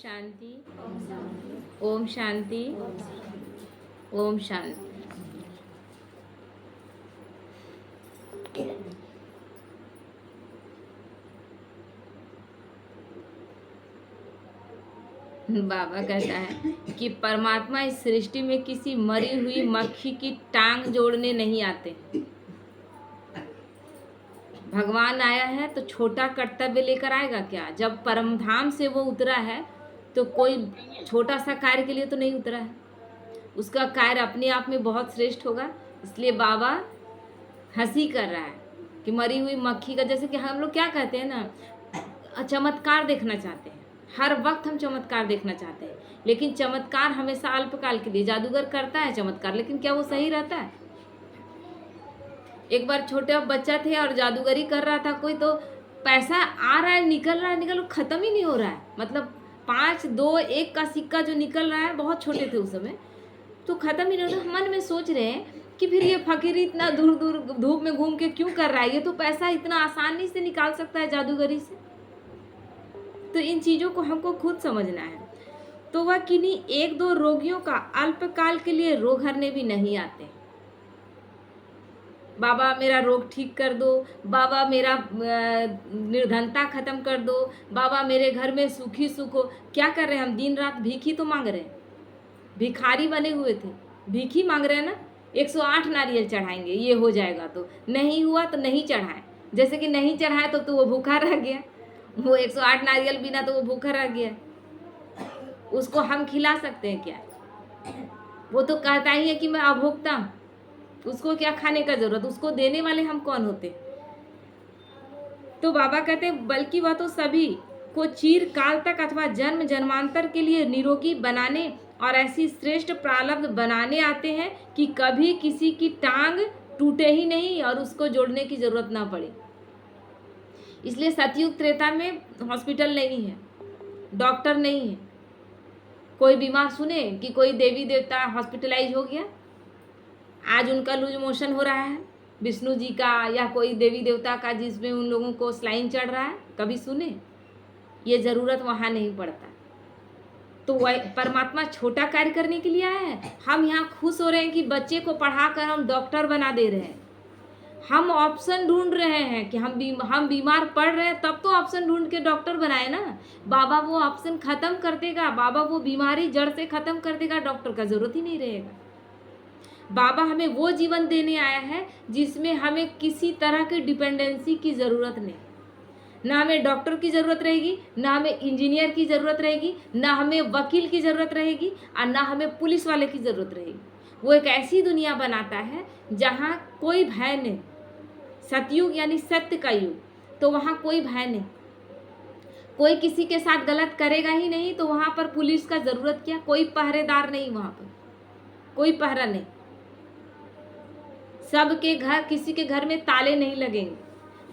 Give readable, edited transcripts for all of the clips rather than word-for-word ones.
शांति। ओम शांति। ओम शांति। बाबा कहता है कि परमात्मा इस सृष्टि में किसी मरी हुई मक्खी की टांग जोड़ने नहीं आते। भगवान आया है तो छोटा कर्तव्य लेकर आएगा क्या? जब परमधाम से वो उतरा है तो कोई छोटा सा कार्य के लिए तो नहीं उतरा है। उसका कार्य अपने आप में बहुत श्रेष्ठ होगा। इसलिए बाबा हंसी कर रहा है कि मरी हुई मक्खी का, जैसे कि हम लोग क्या कहते हैं ना, चमत्कार देखना चाहते हैं। हर वक्त हम चमत्कार देखना चाहते हैं, लेकिन चमत्कार हमेशा अल्पकाल के लिए। जादूगर करता है चमत्कार, लेकिन क्या वो सही रहता है? एक बार छोटे बच्चा थे और जादूगरी कर रहा था कोई, तो पैसा आ रहा है, निकल रहा है, खत्म ही नहीं हो रहा है। मतलब 5, 2, 1 का सिक्का जो निकल रहा है, बहुत छोटे थे उस समय, तो खत्म ही नहीं हो रहा। मन में सोच रहे हैं कि फिर ये फकीर इतना दूर दूर धूप में घूम के क्यों कर रहा है? ये तो पैसा इतना आसानी से निकाल सकता है जादूगरी से। तो इन चीज़ों को हमको खुद समझना है। तो वह किन्हीं 1-2 रोगियों का अल्पकाल के लिए रोग हरने भी नहीं आते। बाबा मेरा रोग ठीक कर दो, बाबा मेरा निर्धनता खत्म कर दो, बाबा मेरे घर में सुखी सुख हो। क्या कर रहे हैं हम? दिन रात भीख ही तो मांग रहे हैं। भिखारी बने हुए थे, भीख ही मांग रहे हैं ना। 108 नारियल चढ़ाएंगे, ये हो जाएगा। तो नहीं हुआ तो नहीं चढ़ाए। जैसे कि नहीं चढ़ाए तो वो भूखा रह गया। वो 108 नारियल बिना तो वो भूखा रह गया। उसको हम खिला सकते हैं क्या? वो तो कहता ही है कि मैं अभोक्ता हूँ। उसको क्या खाने का जरूरत? उसको देने वाले हम कौन होते? तो बाबा कहते हैं बल्कि वह तो सभी को चिरकाल तक अथवा जन्म जन्मांतर के लिए निरोगी बनाने और ऐसी श्रेष्ठ प्रारब्ध बनाने आते हैं कि कभी किसी की टांग टूटे ही नहीं और उसको जोड़ने की जरूरत ना पड़े। इसलिए सतयुग त्रेता में हॉस्पिटल नहीं है, डॉक्टर नहीं है। कोई बीमार सुने कि कोई देवी देवता हॉस्पिटलाइज हो गया, आज उनका लूज मोशन हो रहा है, विष्णु जी का या कोई देवी देवता का, जिसमें उन लोगों को स्लाइन चढ़ रहा है, कभी सुने? ये ज़रूरत वहाँ नहीं पड़ता। तो वह परमात्मा छोटा कार्य करने के लिए आया है। हम यहाँ खुश हो रहे हैं कि बच्चे को पढ़ाकर हम डॉक्टर बना दे रहे हैं। हम ऑप्शन ढूंढ रहे हैं कि हम बीमार पड़ रहे हैं, तब तो ऑप्शन ढूंढ के डॉक्टर बनाए ना। बाबा वो ऑप्शन ख़त्म कर देगा, बाबा वो बीमारी जड़ से ख़त्म कर देगा, डॉक्टर का ज़रूरत ही नहीं रहेगा। बाबा हमें वो जीवन देने आया है जिसमें हमें किसी तरह की डिपेंडेंसी की ज़रूरत नहीं। ना हमें डॉक्टर की ज़रूरत रहेगी, ना हमें इंजीनियर की ज़रूरत रहेगी, ना हमें वकील की ज़रूरत रहेगी, और ना हमें पुलिस वाले की ज़रूरत रहेगी। वो एक ऐसी दुनिया बनाता है जहाँ कोई भय नहीं। सतयुग यानी सत्य का युग, तो वहाँ कोई भय नहीं। कोई किसी के साथ गलत करेगा ही नहीं, तो वहाँ पर पुलिस का ज़रूरत क्या? कोई पहरेदार नहीं, वहाँ पर कोई पहरा नहीं। सबके घर, किसी के घर में ताले नहीं लगेंगे।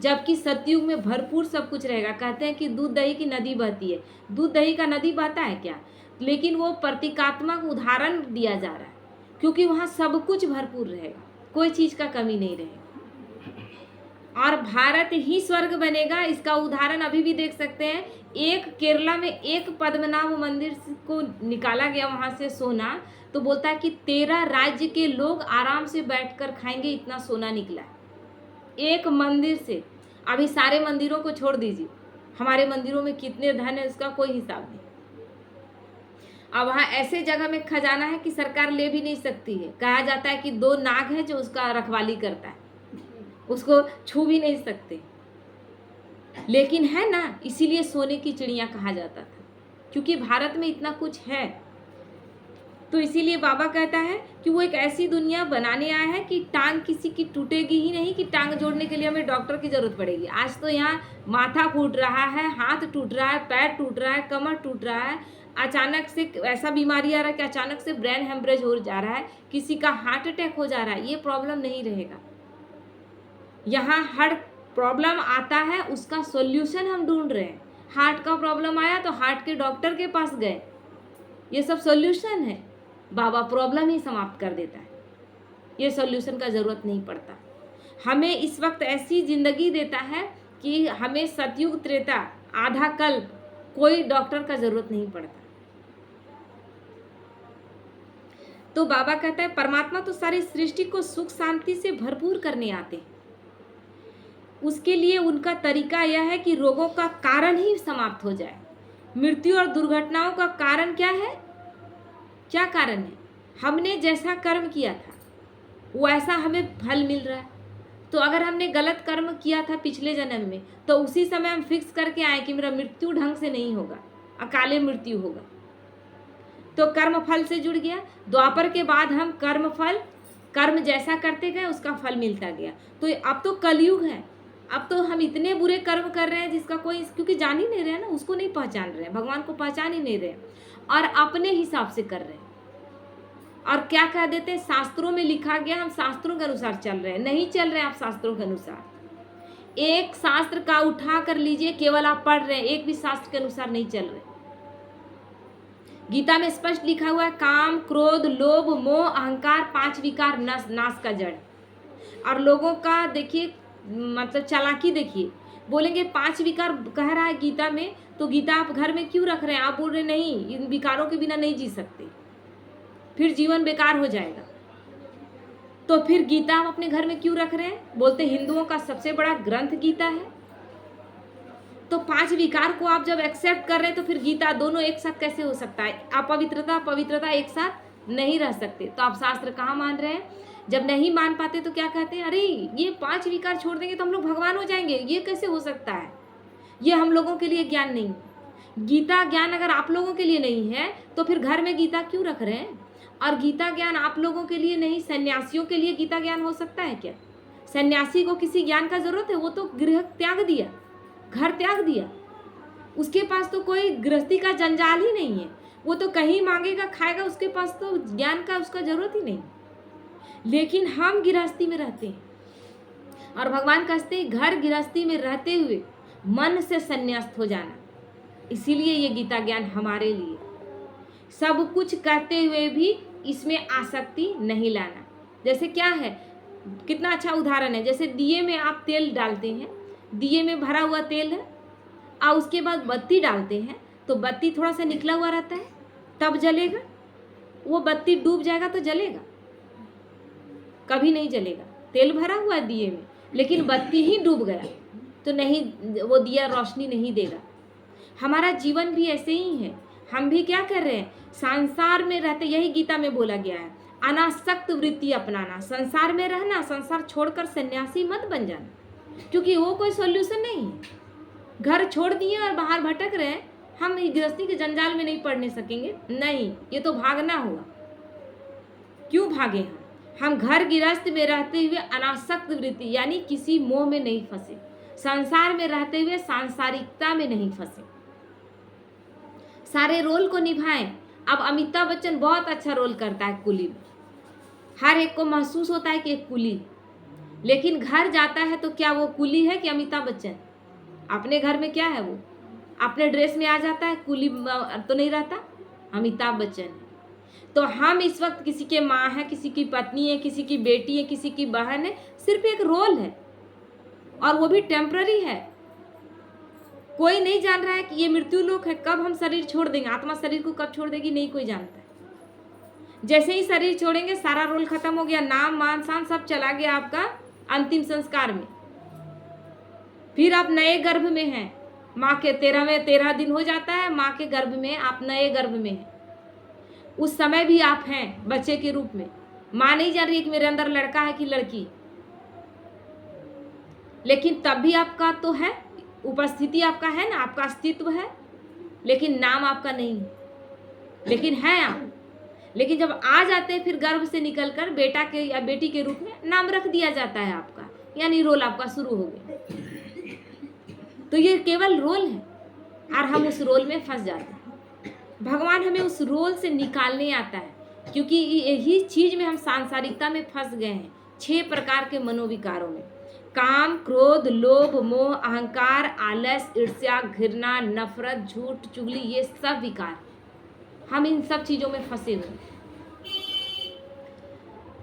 जबकि सतयुग में भरपूर सब कुछ रहेगा। कहते हैं कि दूध दही की नदी बहती है। दूध दही का नदी बहता है क्या? लेकिन वो प्रतीकात्मक उदाहरण दिया जा रहा है, क्योंकि वहाँ सब कुछ भरपूर रहेगा, कोई चीज़ का कमी नहीं रहेगा। और भारत ही स्वर्ग बनेगा, इसका उदाहरण अभी भी देख सकते हैं। एक केरला में एक पद्मनाभ मंदिर को निकाला गया वहाँ से सोना, तो बोलता है कि 13 राज्य के लोग आराम से बैठकर खाएंगे, इतना सोना निकला एक मंदिर से। अभी सारे मंदिरों को छोड़ दीजिए, हमारे मंदिरों में कितने धन है उसका कोई हिसाब नहीं। अब वहाँ ऐसे जगह में खजाना है कि सरकार ले भी नहीं सकती है। कहा जाता है कि 2 नाग है जो उसका रखवाली करता है, उसको छू भी नहीं सकते। लेकिन है ना, इसीलिए सोने की चिड़िया कहा जाता था, क्योंकि भारत में इतना कुछ है। तो इसीलिए बाबा कहता है कि वो एक ऐसी दुनिया बनाने आया है कि टांग किसी की टूटेगी ही नहीं, कि टांग जोड़ने के लिए हमें डॉक्टर की ज़रूरत पड़ेगी। आज तो यहाँ माथा फूट रहा है, हाथ टूट रहा है, पैर टूट रहा है, कमर टूट रहा है। अचानक से ऐसा बीमारी आ रहा है कि अचानक से ब्रेन हेमरेज हो जा रहा है, किसी का हार्ट अटैक हो जा रहा है। ये प्रॉब्लम नहीं रहेगा। यहाँ हर प्रॉब्लम आता है, उसका सॉल्यूशन हम ढूंढ रहे हैं। हार्ट का प्रॉब्लम आया तो हार्ट के डॉक्टर के पास गए, ये सब सॉल्यूशन है। बाबा प्रॉब्लम ही समाप्त कर देता है, ये सॉल्यूशन का ज़रूरत नहीं पड़ता। हमें इस वक्त ऐसी ज़िंदगी देता है कि हमें सतयुग त्रेता, आधा कल्प, कोई डॉक्टर का जरूरत नहीं पड़ता। तो बाबा कहता है परमात्मा तो सारी सृष्टि को सुख शांति से भरपूर करने आते हैं। उसके लिए उनका तरीका यह है कि रोगों का कारण ही समाप्त हो जाए। मृत्यु और दुर्घटनाओं का कारण क्या है? क्या कारण है? हमने जैसा कर्म किया था वैसा हमें फल मिल रहा है। तो अगर हमने गलत कर्म किया था पिछले जन्म में, तो उसी समय हम फिक्स करके आए कि मेरा मृत्यु ढंग से नहीं होगा, अकाले मृत्यु होगा, तो कर्म फल से जुड़ गया। द्वापर के बाद हम कर्म जैसा करते गए उसका फल मिलता गया। तो अब तो कलयुग है, अब तो हम इतने बुरे कर्म कर रहे हैं जिसका कोई, क्योंकि जान ही नहीं रहे हैं ना, उसको नहीं पहचान रहे हैं, भगवान को पहचान ही नहीं रहे और अपने हिसाब से कर रहे हैं। और क्या कह देते हैं, शास्त्रों में लिखा गया, हम शास्त्रों के अनुसार चल रहे हैं। नहीं चल रहे हैं आप शास्त्रों के अनुसार। एक शास्त्र का उठा कर लीजिए, केवल आप पढ़ रहे हैं, एक भी शास्त्र के अनुसार नहीं चल रहे। गीता में स्पष्ट लिखा हुआ है, काम, क्रोध, लोभ, मोह, अहंकार 5 विकार नाश का जड़। और लोगों का देखिए मतलब चालाकी देखिए, बोलेंगे 5 विकार कह रहा है गीता में, तो गीता आप घर में क्यों रख रहे हैं? आप बोल रहे नहीं, इन विकारों के बिना नहीं जी सकते, फिर जीवन बेकार हो जाएगा। तो फिर गीता हम अपने घर में क्यों रख रहे हैं? बोलते हिंदुओं का सबसे बड़ा ग्रंथ गीता है। तो 5 विकार को आप जब एक्सेप्ट कर रहे हैं तो फिर गीता, दोनों एक साथ कैसे हो सकता है? पवित्रता एक साथ नहीं रह सकते। तो आप शास्त्र कहाँ मान रहे हैं? जब नहीं मान पाते तो क्या कहते हैं, अरे ये 5 विकार छोड़ देंगे तो हम लोग भगवान हो जाएंगे, ये कैसे हो सकता है? ये हम लोगों के लिए ज्ञान नहीं। गीता ज्ञान अगर आप लोगों के लिए नहीं है तो फिर घर में गीता क्यों रख रहे हैं? और गीता ज्ञान आप लोगों के लिए नहीं, सन्यासियों के लिए गीता ज्ञान हो सकता है क्या? सन्यासी को किसी ज्ञान का जरूरत है? वो तो गृह त्याग दिया, घर त्याग दिया, उसके पास तो कोई गृहस्थी का जंजाल ही नहीं है, वो तो कहीं मांगेगा खाएगा, उसके पास तो ज्ञान का उसका जरूरत ही नहीं। लेकिन हम गृहस्थी में रहते हैं और भगवान कहते हैं घर गृहस्थी में रहते हुए मन से संन्यास्त हो जाना। इसीलिए ये गीता ज्ञान हमारे लिए, सब कुछ करते हुए भी इसमें आसक्ति नहीं लाना। जैसे क्या है, कितना अच्छा उदाहरण है, जैसे दिए में आप तेल डालते हैं, दिए में भरा हुआ तेल है और उसके बाद बत्ती डालते हैं, तो बत्ती थोड़ा सा निकला हुआ रहता है तब जलेगा, वो बत्ती डूब जाएगा तो जलेगा? कभी नहीं जलेगा। तेल भरा हुआ है दिए में, लेकिन बत्ती ही डूब गया तो नहीं, वो दिया रोशनी नहीं देगा। हमारा जीवन भी ऐसे ही है। हम भी क्या कर रहे हैं, संसार में रहते, यही गीता में बोला गया है, अनासक्त वृत्ति अपनाना, संसार में रहना, संसार छोड़कर सन्यासी मत बन जाना, क्योंकि वो कोई सॉल्यूशन नहीं है। घर छोड़ दिए और बाहर भटक रहे हैं, हम गृहस्थी के जंजाल में नहीं पड़ने सकेंगे, नहीं, ये तो भागना हुआ। क्यों भागे हम घर गृहस्थ में रहते हुए अनासक्त वृत्ति, यानी किसी मोह में नहीं फंसे, संसार में रहते हुए सांसारिकता में नहीं फंसे, सारे रोल को निभाएं। अब अमिताभ बच्चन बहुत अच्छा रोल करता है कुली में, हर एक को महसूस होता है कि एक कुली, लेकिन घर जाता है तो क्या वो कुली है कि अमिताभ बच्चन? अपने घर में क्या है, वो अपने ड्रेस में आ जाता है, कुली तो नहीं रहता, अमिताभ बच्चन है। तो हम इस वक्त किसी के माँ है, किसी की पत्नी है, किसी की बेटी है, किसी की बहन है, सिर्फ एक रोल है और वो भी टेम्पररी है। कोई नहीं जान रहा है कि ये मृत्यु लोक है, कब हम शरीर छोड़ देंगे, आत्मा शरीर को कब छोड़ देगी, नहीं कोई जानता है। जैसे ही शरीर छोड़ेंगे सारा रोल खत्म हो गया, नाम मान शान सब चला गया आपका अंतिम संस्कार में। फिर आप नए गर्भ में हैं, माँ के 13 दिन हो जाता है, माँ के गर्भ में आप नए गर्भ में हैं। उस समय भी आप हैं बच्चे के रूप में, माँ नहीं जान रही है कि मेरे अंदर लड़का है कि लड़की, लेकिन तब भी आपका तो है, उपस्थिति आपका है ना, आपका अस्तित्व है, लेकिन नाम आपका नहीं, लेकिन है आप। लेकिन जब आ जाते हैं फिर गर्भ से निकलकर बेटा के या बेटी के रूप में नाम रख दिया जाता है आपका, यानी रोल आपका शुरू हो गया। तो ये केवल रोल है और हम उस रोल में फंस जाते हैं। भगवान हमें उस रोल से निकालने आता है, क्योंकि यही चीज में हम सांसारिकता में फंस गए हैं, 6 प्रकार के मनोविकारों में, काम, क्रोध, लोभ, मोह, अहंकार, आलस, ईर्ष्या, घृणा, नफरत, झूठ, चुगली, ये सब विकार, हम इन सब चीजों में फंसे हुए।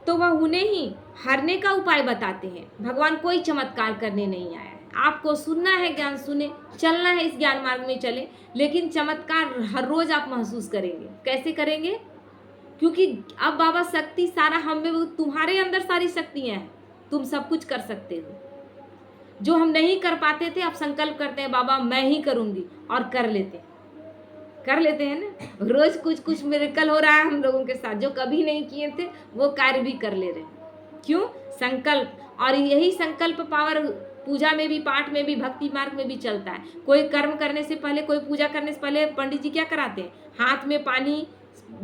तो वह उन्हें ही हरने का उपाय बताते हैं। भगवान कोई चमत्कार करने नहीं आया है, आपको सुनना है ज्ञान सुने, चलना है इस ज्ञान मार्ग में चले, लेकिन चमत्कार हर रोज आप महसूस करेंगे। कैसे करेंगे? क्योंकि अब बाबा शक्ति सारा हम में, तुम्हारे अंदर सारी शक्तियां हैं, तुम सब कुछ कर सकते हो। जो हम नहीं कर पाते थे, अब संकल्प करते हैं बाबा मैं ही करूंगी, और कर लेते हैं ना। रोज कुछ कुछ मिरेकल हो रहा है हम लोगों के साथ, जो कभी नहीं किए थे वो कार्य भी कर ले रहे हैं। क्यों? संकल्प। और यही संकल्प पावर पूजा में भी, पाठ में भी, भक्ति मार्ग में भी चलता है। कोई कर्म करने से पहले, कोई पूजा करने से पहले पंडित जी क्या कराते हैं? हाथ में पानी,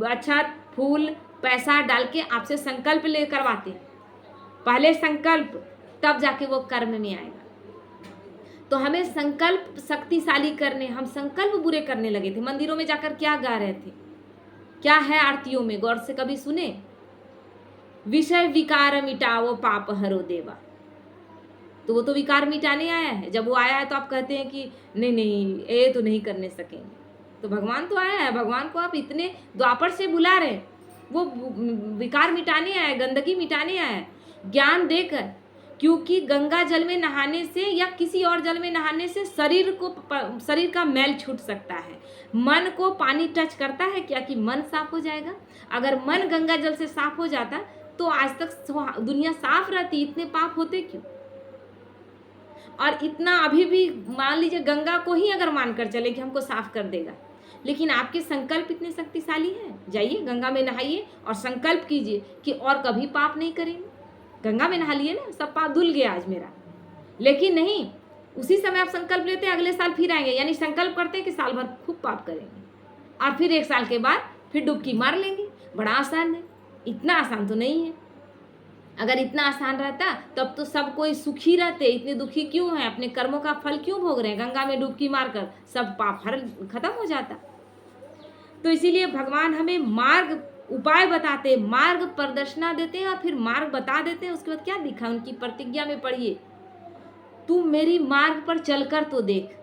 अक्षत, फूल, पैसा डाल के आपसे संकल्प ले करवाते हैं। पहले संकल्प, तब जाके वो कर्म में आएगा। तो हमें संकल्प शक्तिशाली करने, हम संकल्प बुरे करने लगे थे। मंदिरों में जाकर क्या गा रहे थे? क्या है आरतियों में? गौर से कभी सुने? विषय विकार मिटाओ पाप हरो देवा। तो वो तो विकार मिटाने आया है। जब वो आया है तो आप कहते हैं कि नहीं ये तो नहीं करने सकेंगे। तो भगवान तो आया है, भगवान को आप इतने द्वापर से बुला रहे हैं, वो विकार मिटाने आया है, गंदगी मिटाने आया है, ज्ञान देकर। क्योंकि गंगा जल में नहाने से या किसी और जल में नहाने से शरीर का मैल छूट सकता है। मन को पानी टच करता है क्या कि मन साफ हो जाएगा? अगर मन गंगा जल से साफ हो जाता तो आज तक दुनिया साफ रहती। इतने पाप होते क्यों? और इतना अभी भी मान लीजिए गंगा को ही अगर मानकर चले कि हमको साफ कर देगा, लेकिन आपके संकल्प इतने शक्तिशाली हैं। जाइए गंगा में नहाइए और संकल्प कीजिए कि और कभी पाप नहीं करेंगे। गंगा में नहा लिए ना, सब पाप धुल गया आज मेरा। लेकिन नहीं, उसी समय आप संकल्प लेते हैं अगले साल फिर आएंगे, यानी संकल्प करते हैं कि साल भर खूब पाप करेंगे और फिर 1 साल के बाद फिर डुबकी मार लेंगे। बड़ा आसान है। इतना आसान तो नहीं है। अगर इतना आसान रहता तब तो सब कोई सुखी रहते। इतने दुखी क्यों हैं? अपने कर्मों का फल क्यों भोग रहे हैं? गंगा में डुबकी मारकर सब पाप खत्म हो जाता। तो इसीलिए भगवान हमें मार्ग, उपाय बताते हैं, मार्ग प्रदर्शना देते हैं और फिर मार्ग बता देते हैं। उसके बाद क्या दिखा उनकी प्रतिज्ञा में? पढ़िए, तुम मेरी मार्ग पर चलकर तो देख,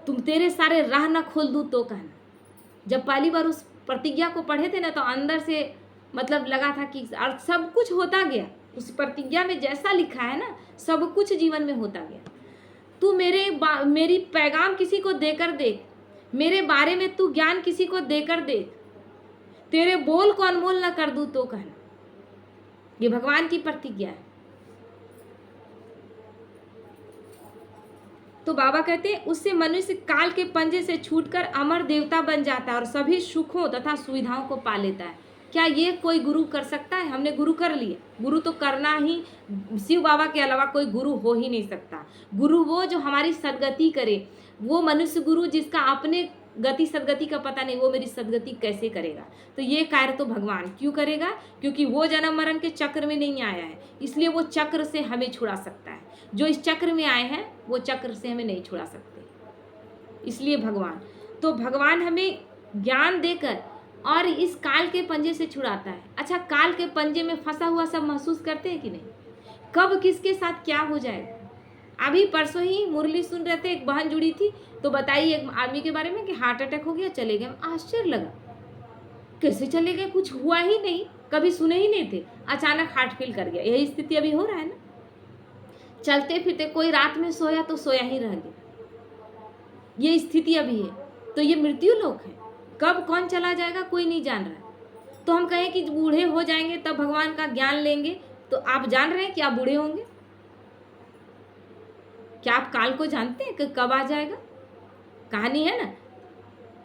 तुम तेरे सारे राह न खोल दूं तो कहना। जब पहली बार उस प्रतिज्ञा को पढ़े थे ना, तो अंदर से मतलब लगा था कि और सब कुछ होता गया। उस प्रतिज्ञा में जैसा लिखा है ना, सब कुछ जीवन में होता गया। तू मेरी पैगाम किसी को देकर देख, मेरे बारे में तू ज्ञान किसी को देकर देख, तेरे बोल को अनमोल न कर दूं तो कहना। ये भगवान की प्रतिज्ञा है। तो बाबा कहते हैं उससे मनुष्य काल के पंजे से छूटकर अमर देवता बन जाता है और सभी सुखों तथा सुविधाओं को पा लेता है। क्या ये कोई गुरु कर सकता है? हमने गुरु कर लिए। गुरु तो करना ही, शिव बाबा के अलावा कोई गुरु हो ही नहीं सकता। गुरु वो जो हमारी सदगति करे, वो मनुष्य गुरु जिसका अपने गति सदगति का पता नहीं, वो मेरी सदगति कैसे करेगा? तो ये कार्य तो भगवान क्यों करेगा? क्योंकि वो जन्म मरण के चक्र में नहीं आया है, इसलिए वो चक्र से हमें छुड़ा सकता है। जो इस चक्र में आए हैं वो चक्र से हमें नहीं छुड़ा सकते, इसलिए भगवान। तो भगवान हमें ज्ञान देकर और इस काल के पंजे से छुड़ाता है। अच्छा, काल के पंजे में फंसा हुआ सब महसूस करते हैं कि नहीं? कब किसके साथ क्या हो जाएगा? अभी परसों ही मुरली सुन रहे थे, एक बहन जुड़ी थी, तो बताइए एक आदमी के बारे में कि हार्ट अटैक हो गया, चले गए। आश्चर्य लगा, कैसे चले गए? कुछ हुआ ही नहीं, कभी सुने ही नहीं थे, अचानक हार्ट फेल कर गया। यही स्थिति अभी हो रहा है ना। चलते फिरते कोई रात में सोया तो सोया ही रह गया, ये स्थिति अभी है। तो ये मृत्यु लोक है, कब कौन चला जाएगा कोई नहीं जान रहा। तो हम कहें कि बूढ़े हो जाएंगे तब भगवान का ज्ञान लेंगे, तो आप जान रहे हैं कि आप बूढ़े होंगे? क्या आप काल को जानते हैं कि कब आ जाएगा? कहानी है ना,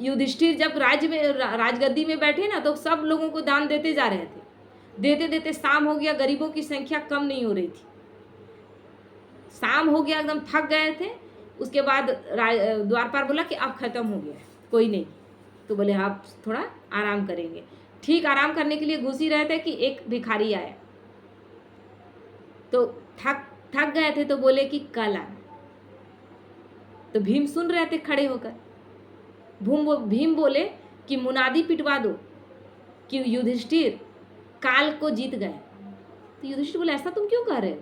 युधिष्ठिर जब राजगद्दी में बैठे ना, तो सब लोगों को दान देते जा रहे थे। देते देते शाम हो गया, गरीबों की संख्या कम नहीं हो रही थी। शाम हो गया, एकदम थक गए थे। उसके बाद द्वारपाल बोला कि अब खत्म हो गया, कोई नहीं। तो बोले आप थोड़ा आराम करेंगे। ठीक आराम करने के लिए घुस ही रहे थे कि एक भिखारी आया, तो थक गए थे, तो बोले कि कल आना। तो भीम सुन रहे थे खड़े होकर। भीम बोले कि मुनादी पिटवा दो कि युधिष्ठिर काल को जीत गए। तो युधिष्ठिर बोले ऐसा तुम क्यों कह रहे हो?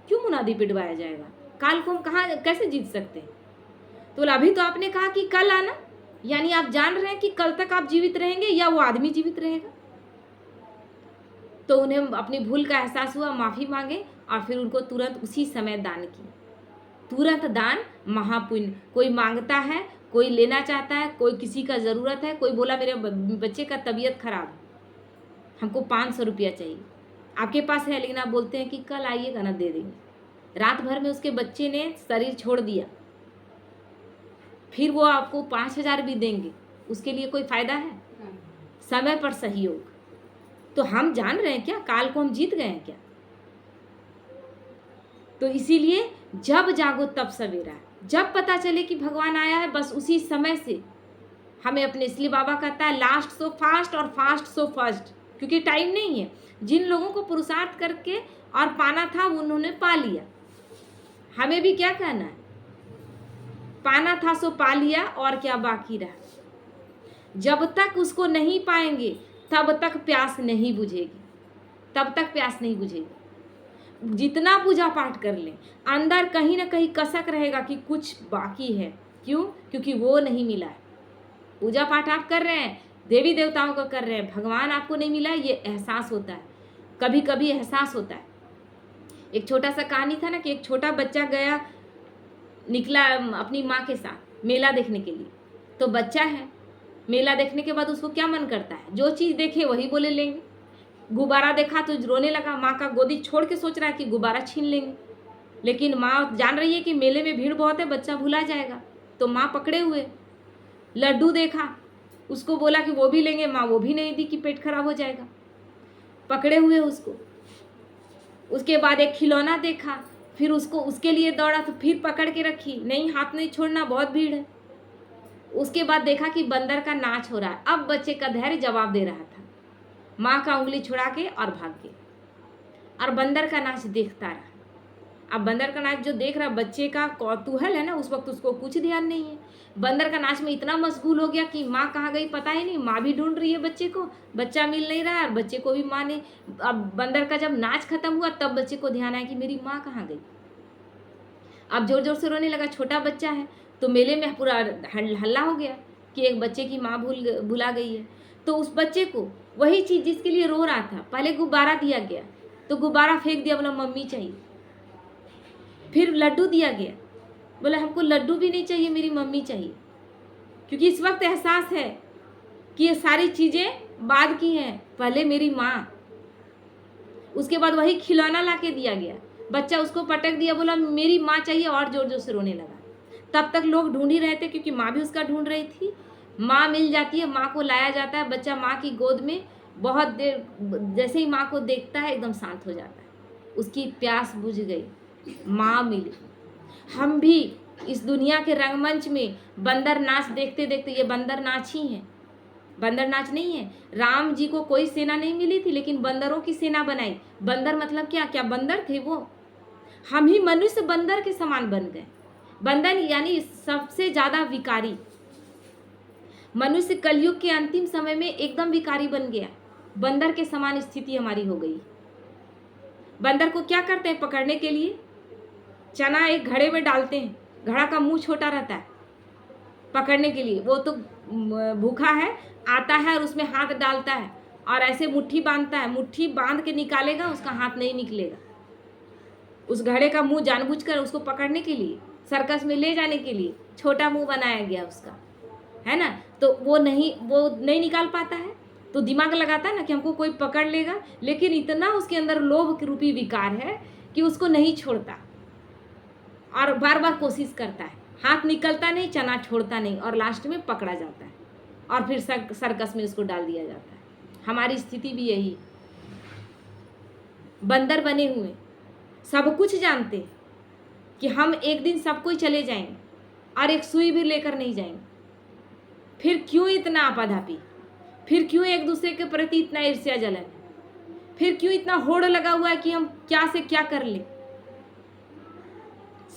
क्यों मुनादी पिटवाया जाएगा? काल को हम कहाँ कैसे जीत सकते हैं? तो बोला अभी तो आपने कहा कि कल आना, यानी आप जान रहे हैं कि कल तक आप जीवित रहेंगे या वो आदमी जीवित रहेगा? तो उन्हें अपनी भूल का एहसास हुआ, माफी मांगे और फिर उनको तुरंत उसी समय दान किया। तुरंत दान महापुण्य। कोई मांगता है, कोई लेना चाहता है, कोई किसी का ज़रूरत है, कोई बोला मेरे बच्चे का तबीयत खराब है, हमको 500 रुपया चाहिए, आपके पास है, लेकिन आप बोलते हैं कि कल आइएगा ना, दे देंगे। रात भर में उसके बच्चे ने शरीर छोड़ दिया, फिर वो आपको 5,000 भी देंगे, उसके लिए कोई फ़ायदा है? समय पर सहयोग। तो हम जान रहे हैं क्या काल को हम जीत गए हैं क्या? तो इसीलिए जब जागो तब सवेरा। जब पता चले कि भगवान आया है, बस उसी समय से हमें अपने, इसलिए बाबा कहता है लास्ट सो फास्ट और फास्ट सो फर्स्ट, क्योंकि टाइम नहीं है। जिन लोगों को पुरुषार्थ करके और पाना था उन्होंने पा लिया। हमें भी क्या कहना है? पाना था सो पा लिया, और क्या बाकी रहा। जब तक उसको नहीं पाएंगे तब तक प्यास नहीं बुझेगी, तब तक प्यास नहीं बुझेगी। जितना पूजा पाठ कर लें, अंदर कहीं ना कहीं कसक रहेगा कि कुछ बाकी है। क्यों? क्योंकि वो नहीं मिला है। पूजा पाठ आप कर रहे हैं, देवी देवताओं को कर रहे हैं, भगवान आपको नहीं मिला, ये एहसास होता है, कभी कभी एहसास होता है। एक छोटा सा कहानी था ना कि एक छोटा बच्चा गया, निकला अपनी माँ के साथ मेला देखने के लिए। तो बच्चा है, मेला देखने के बाद उसको क्या मन करता है? जो चीज़ देखे वही बोले लेंगे। गुब्बारा देखा तो रोने लगा, माँ का गोदी छोड़ के सोच रहा है कि गुब्बारा छीन लेंगे, लेकिन माँ जान रही है कि मेले में भीड़ बहुत है, बच्चा भुला जाएगा, तो माँ पकड़े हुए। लड्डू देखा, उसको बोला कि वो भी लेंगे, माँ वो भी नहीं दी कि पेट खराब हो जाएगा, पकड़े हुए उसको। उसके बाद एक खिलौना देखा, फिर उसको उसके लिए दौड़ा तो फिर पकड़ के रखी, नहीं हाथ नहीं छोड़ना, बहुत भीड़ है। उसके बाद देखा कि बंदर का नाच हो रहा है, अब बच्चे का धैर्य जवाब दे रहा था, माँ का उंगली छुड़ा के और भाग गया और बंदर का नाच देखता रहा। अब बंदर का नाच जो देख रहा, बच्चे का कौतूहल है ना, उस वक्त उसको कुछ ध्यान नहीं है। बंदर का नाच में इतना मशगूल हो गया कि माँ कहाँ गई पता ही नहीं, माँ भी ढूंढ रही है बच्चे को, बच्चा मिल नहीं रहा है और बच्चे को भी माँ ने। अब बंदर का जब नाच खत्म हुआ तब बच्चे को ध्यान आया कि मेरी माँ कहाँ गई। अब जोर जोर से रोने लगा, छोटा बच्चा है, तो मेले में पूरा हल्ला हो गया कि एक बच्चे की माँ भुला गई है। तो उस बच्चे को वही चीज़ जिसके लिए रो रहा था, पहले गुब्बारा दिया गया तो गुब्बारा फेंक दिया, बोला मम्मी चाहिए। फिर लड्डू दिया गया, बोला हमको लड्डू भी नहीं चाहिए, मेरी मम्मी चाहिए। क्योंकि इस वक्त एहसास है कि ये सारी चीज़ें बाद की हैं, पहले मेरी माँ। उसके बाद वही खिलौना ला के दिया गया, बच्चा उसको पटक दिया, बोला मेरी माँ चाहिए, और जोर जोर से रोने लगा। तब तक लोग ढूंढ ही रहे थे, क्योंकि माँ भी उसका ढूंढ रही थी। माँ मिल जाती है, माँ को लाया जाता है, बच्चा माँ की गोद में बहुत देर, जैसे ही माँ को देखता है एकदम शांत हो जाता है, उसकी प्यास बुझ गई, माँ मिली। हम भी इस दुनिया के रंगमंच में बंदर नाच देखते देखते, ये बंदर नाच ही है, बंदर नाच नहीं है। राम जी को कोई सेना नहीं मिली थी, लेकिन बंदरों की सेना बनाई। बंदर मतलब क्या? क्या बंदर थे वो? हम ही मनुष्य बंदर के समान बन गए। बंदर यानी सबसे ज्यादा विकारी। मनुष्य कलयुग के अंतिम समय में एकदम विकारी बन गया, बंदर के समान स्थिति हमारी हो गई। बंदर को क्या करते हैं पकड़ने के लिए? चना एक घड़े में डालते हैं, घड़ा का मुंह छोटा रहता है, पकड़ने के लिए वो तो भूखा है, आता है और उसमें हाथ डालता है और ऐसे मुट्ठी बांधता है, मुट्ठी बांध के निकालेगा, उसका हाथ नहीं निकलेगा। उस घड़े का मुंह जानबूझकर उसको पकड़ने के लिए, सर्कस में ले जाने के लिए छोटा मुंह बनाया गया उसका, है ना। तो वो नहीं निकाल पाता है, तो दिमाग लगाता है ना कि हमको कोई पकड़ लेगा, लेकिन इतना उसके अंदर लोभ रूपी विकार है कि उसको नहीं छोड़ता और बार बार कोशिश करता है, हाथ निकलता नहीं, चना छोड़ता नहीं, और लास्ट में पकड़ा जाता है और फिर सर्कस में उसको डाल दिया जाता है। हमारी स्थिति भी यही, बंदर बने हुए, सब कुछ जानते कि हम एक दिन सब कोई चले जाएंगे और एक सुई भी लेकर नहीं जाएंगे। फिर क्यों इतना आपाधापी? फिर क्यों एक दूसरे के प्रति इतना ईर्ष्या जलन? फिर क्यों इतना होड़ लगा हुआ है कि हम क्या से क्या कर ले,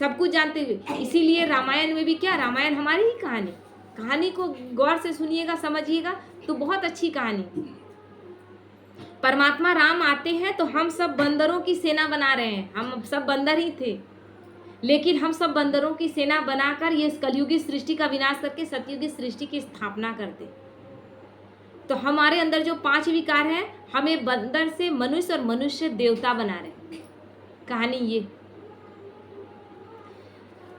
सब कुछ जानते हुए? इसीलिए रामायण में भी क्या, रामायण हमारी ही कहानी को गौर से सुनिएगा, समझिएगा तो बहुत अच्छी कहानी। परमात्मा राम आते हैं तो हम सब बंदरों की सेना बना रहे हैं, हम सब बंदर ही थे, लेकिन हम सब बंदरों की सेना बनाकर ये कलयुगी सृष्टि का विनाश करके सतयुगी सृष्टि की स्थापना करते। तो हमारे अंदर जो 5 विकार हैं, हमें बंदर से मनुष्य और मनुष्य देवता बना रहे हैं। कहानी ये।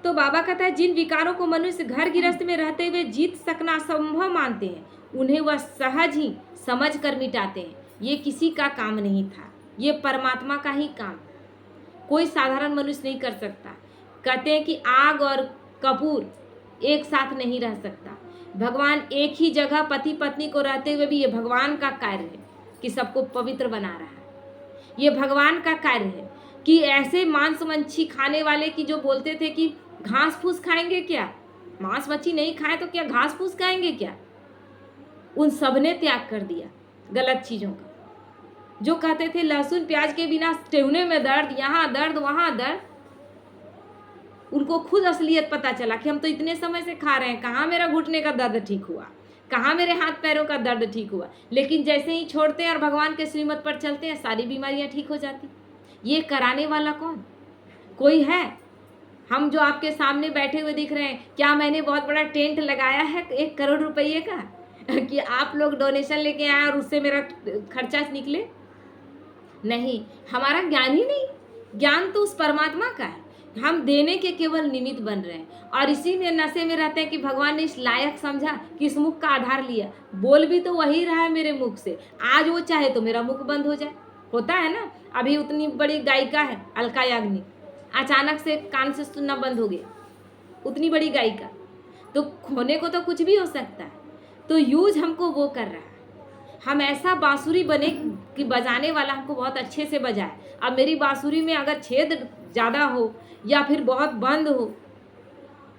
तो बाबा कहता है जिन विकारों को मनुष्य घर गृहस्थ में रहते हुए जीत सकना असंभव मानते हैं, उन्हें वह सहज ही समझ कर मिटाते हैं। ये किसी का काम नहीं था, ये परमात्मा का ही काम, कोई साधारण मनुष्य नहीं कर सकता। कहते हैं कि आग और कपूर एक साथ नहीं रह सकता। भगवान एक ही जगह पति पत्नी को रहते हुए भी ये भगवान का कार्य है कि सबको पवित्र बना रहा है। ये भगवान का कार्य है कि ऐसे मांस मच्छी खाने वाले की जो बोलते थे कि घास फूस खाएंगे क्या, मांस मच्छी नहीं खाए तो क्या घास फूस खाएंगे क्या, उन सब ने त्याग कर दिया गलत चीज़ों का। जो कहते थे लहसुन प्याज के बिना टेहने में दर्द, यहाँ दर्द वहाँ दर्द, उनको खुद असलियत पता चला कि हम तो इतने समय से खा रहे हैं, कहाँ मेरा घुटने का दर्द ठीक हुआ, कहाँ मेरे हाथ पैरों का दर्द ठीक हुआ। लेकिन जैसे ही छोड़ते हैं और भगवान के श्रीमत पर चलते हैं, सारी बीमारियां ठीक हो जाती। ये कराने वाला कौन? कोई है? हम जो आपके सामने बैठे हुए दिख रहे हैं, क्या मैंने बहुत बड़ा टेंट लगाया है 1 करोड़ रुपये का कि आप लोग डोनेशन लेके आए और उससे मेरा खर्चा निकले? नहीं, हमारा ज्ञान ही नहीं, ज्ञान तो उस परमात्मा का है। हम देने के केवल निमित्त बन रहे हैं और इसी में नशे में रहते हैं कि भगवान ने इस लायक समझा कि इस मुख का आधार लिया। बोल भी तो वही रहा है मेरे मुख से, आज वो चाहे तो मेरा मुख बंद हो जाए। होता है ना, अभी उतनी बड़ी गायिका है अलका याग्निक, अचानक से कान से सुनना बंद हो गया, उतनी बड़ी गायिका। तो खोने को तो कुछ भी हो सकता है। तो यूज हमको वो कर रहा है। हम ऐसा बांसुरी बने कि बजाने वाला हमको बहुत अच्छे से बजाए। अब मेरी बांसुरी में अगर छेद ज़्यादा हो या फिर बहुत बंद हो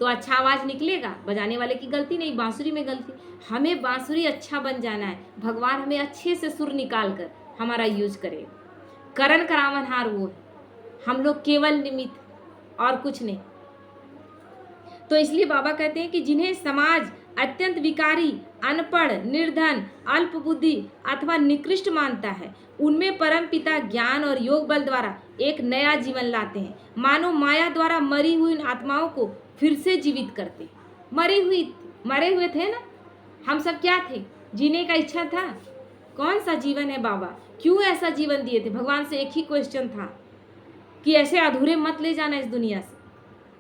तो अच्छा आवाज़ निकलेगा, बजाने वाले की गलती नहीं, बांसुरी में गलती। हमें बांसुरी अच्छा बन जाना है, भगवान हमें अच्छे से सुर निकाल कर हमारा यूज करे। करण करावनहार वो है, हम लोग केवल निमित्त और कुछ नहीं। तो इसलिए बाबा कहते हैं कि जिन्हें समाज अत्यंत विकारी, अनपढ़, निर्धन, अल्प बुद्धि अथवा निकृष्ट मानता है, उनमें परम पिता ज्ञान और योग बल द्वारा एक नया जीवन लाते हैं। मानो माया द्वारा मरी हुई उन आत्माओं को फिर से जीवित करते हैं। मरे हुए थे ना हम सब, क्या थे? जीने का इच्छा था। कौन सा जीवन है बाबा? क्यों ऐसा जीवन दिए थे? भगवान से एक ही क्वेश्चन था कि ऐसे अधूरे मत ले जाना इस दुनिया से।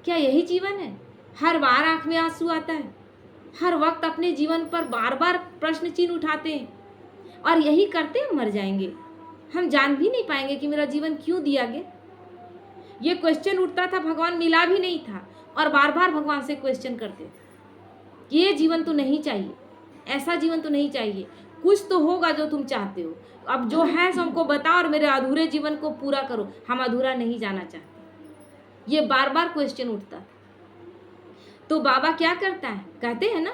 क्या यही जीवन है? हर बार आंख में आंसू आता है, हर वक्त अपने जीवन पर बार बार प्रश्न चिन्ह उठाते हैं और यही करते हम मर जाएंगे। हम जान भी नहीं पाएंगे कि मेरा जीवन क्यों दिया गया। ये क्वेश्चन उठता था, भगवान मिला भी नहीं था और बार बार भगवान से क्वेश्चन करते थे, ये जीवन तो नहीं चाहिए, ऐसा जीवन तो नहीं चाहिए, कुछ तो होगा जो तुम चाहते हो। अब जो है सो हमको बताओ और मेरे अधूरे जीवन को पूरा करो, हम अधूरा नहीं जाना चाहते। ये बार बार क्वेश्चन उठता था। तो बाबा क्या करता है? कहते हैं ना,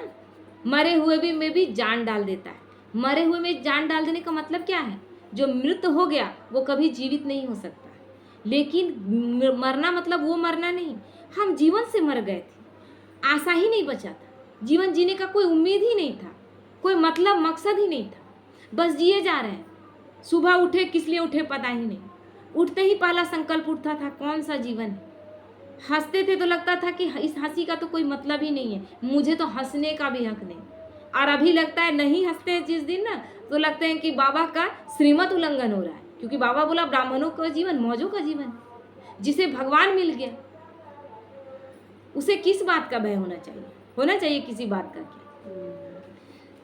मरे हुए भी में भी जान डाल देता है। मरे हुए में जान डाल देने का मतलब क्या है? जो मृत हो गया वो कभी जीवित नहीं हो सकता। लेकिन मरना मतलब वो मरना नहीं, हम जीवन से मर गए थे, आशा ही नहीं बचा था, जीवन जीने का कोई उम्मीद ही नहीं था, कोई मतलब मकसद ही नहीं था, बस जिए जा रहे हैं। सुबह उठे, किस लिए उठे पता ही नहीं, उठते ही पहला संकल्प उठता था कौन सा जीवन है। हंसते थे तो लगता था कि इस हंसी का तो कोई मतलब ही नहीं है, मुझे तो हंसने का भी हक नहीं। और अभी लगता है नहीं हंसते हैं जिस दिन ना, तो लगता है कि बाबा का श्रीमत उल्लंघन हो रहा है, क्योंकि बाबा बोला ब्राह्मणों का जीवन मौजों का जीवन। जिसे भगवान मिल गया उसे किस बात का भय होना चाहिए? होना चाहिए किसी बात का क्या?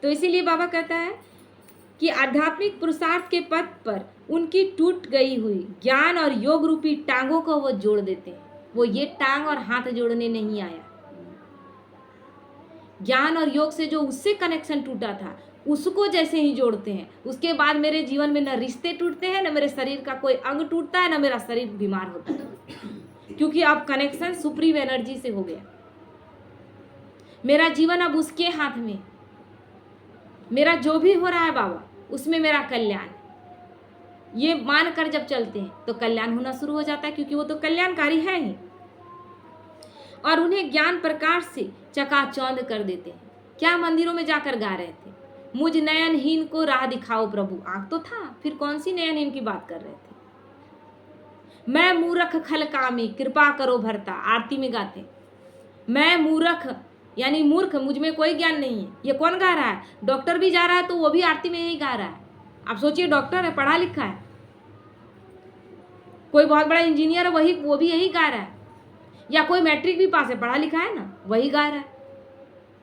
तो इसीलिए बाबा कहता है कि आध्यात्मिक पुरुषार्थ के पथ पर उनकी टूट गई हुई ज्ञान और योग रूपी टांगों को वो जोड़ देते हैं। वो ये टांग और हाथ जोड़ने नहीं आया, ज्ञान और योग से जो उससे कनेक्शन टूटा था उसको जैसे ही जोड़ते हैं, उसके बाद मेरे जीवन में न रिश्ते टूटते हैं, न मेरे शरीर का कोई अंग टूटता है, न मेरा शरीर बीमार होता है, क्योंकि अब कनेक्शन सुप्रीम एनर्जी से हो गया। मेरा जीवन अब उसके हाथ में, मेरा जो भी हो रहा है बाबा उसमें मेरा कल्याण, ये मान कर जब चलते हैं तो कल्याण होना शुरू हो जाता है, क्योंकि वो तो कल्याणकारी है ही। और उन्हें ज्ञान प्रकाश से चकाचौंध कर देते हैं। क्या मंदिरों में जाकर गा रहे थे, मुझ नयनहीन को राह दिखाओ प्रभु। आंख तो था, फिर कौन सी नयनहीन की बात कर रहे थे। मैं मूर्ख खल कामी कृपा करो भरता, आरती में गाते। मैं मूर्ख यानी मूर्ख, मुझ में कोई ज्ञान नहीं है। ये कौन गा रहा है? डॉक्टर भी जा रहा है तो वो भी आरती में ही गा रहा है। आप सोचिए, डॉक्टर है, पढ़ा लिखा है, कोई बहुत बड़ा इंजीनियर है, वो भी यही गा रहा है। या कोई मैट्रिक भी पास है, पढ़ा लिखा है ना, वही गा रहा है।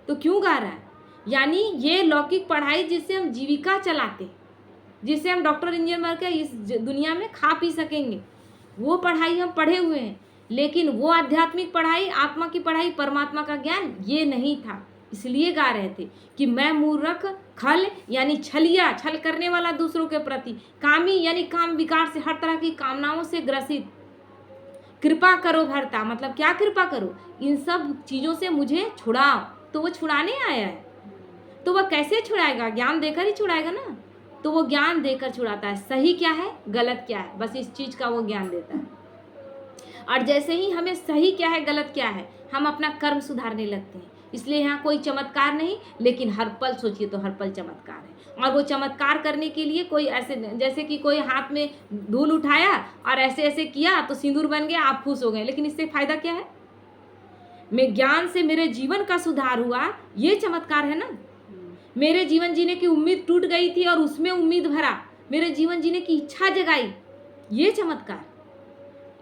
तो क्यों गा रहा है? यानी ये लौकिक पढ़ाई जिससे हम जीविका चलाते, जिससे हम डॉक्टर इंजीनियर बन के इस दुनिया में खा पी सकेंगे, वो पढ़ाई हम पढ़े हुए हैं। लेकिन वो आध्यात्मिक पढ़ाई, आत्मा की पढ़ाई, परमात्मा का ज्ञान ये नहीं था। इसलिए गा रहे थे कि मैं मूर्ख, खल यानी छलिया, छल करने वाला दूसरों के प्रति, कामी यानी काम विकार से, हर तरह की कामनाओं से ग्रसित, कृपा करो भरता, मतलब क्या कृपा करो, इन सब चीज़ों से मुझे छुड़ाओ। तो वो छुड़ाने आया है। तो वह कैसे छुड़ाएगा? ज्ञान देकर ही छुड़ाएगा ना। तो वो ज्ञान देकर छुड़ाता है, सही क्या है गलत क्या है, बस इस चीज़ का वो ज्ञान देता है। और जैसे ही हमें सही क्या है गलत क्या है, हम अपना कर्म सुधारने लगते हैं। इसलिए यहाँ कोई चमत्कार नहीं, लेकिन हर पल सोचिए तो हर पल चमत्कार है। और वो चमत्कार करने के लिए कोई ऐसे, जैसे कि कोई हाथ में धूल उठाया और ऐसे ऐसे किया तो सिंदूर बन गया, आप खुश हो गए, लेकिन इससे फायदा क्या है? मैं ज्ञान से मेरे जीवन का सुधार हुआ, ये चमत्कार है ना। मेरे जीवन जीने की उम्मीद टूट गई थी और उसमें उम्मीद भरा, मेरे जीवन जीने की इच्छा जगाई, ये चमत्कार।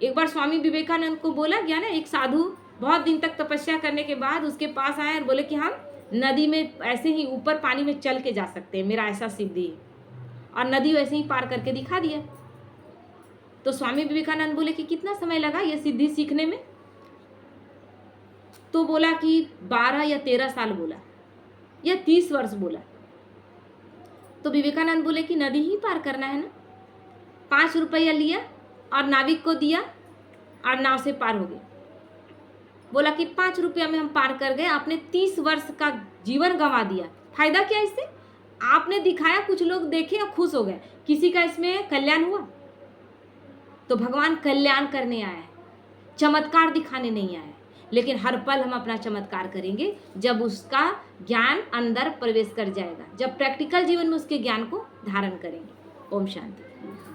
एक बार स्वामी विवेकानंद को बोला गया ना, एक साधु बहुत दिन तक तपस्या करने के बाद उसके पास आए और बोले कि हम नदी में ऐसे ही ऊपर पानी में चल के जा सकते हैं, मेरा ऐसा सिद्धि है। और नदी वैसे ही पार करके दिखा दिया। तो स्वामी विवेकानंद बोले कि कितना समय लगा ये सिद्धि सीखने में? तो बोला कि 12 या 13 साल बोला, या 30 वर्ष बोला। तो विवेकानंद बोले कि नदी ही पार करना है ना। 5 रुपया लिया और नाविक को दिया और नाव से पार हो गए। बोला कि 5 रुपया में हम पार कर गए, आपने 30 वर्ष का जीवन गंवा दिया, फायदा क्या इससे? आपने दिखाया, कुछ लोग देखे और खुश हो गए, किसी का इसमें कल्याण हुआ? तो भगवान कल्याण करने आया है, चमत्कार दिखाने नहीं आया है। लेकिन हर पल हम अपना चमत्कार करेंगे जब उसका ज्ञान अंदर प्रवेश कर जाएगा, जब प्रैक्टिकल जीवन में उसके ज्ञान को धारण करेंगे। ओम शांति।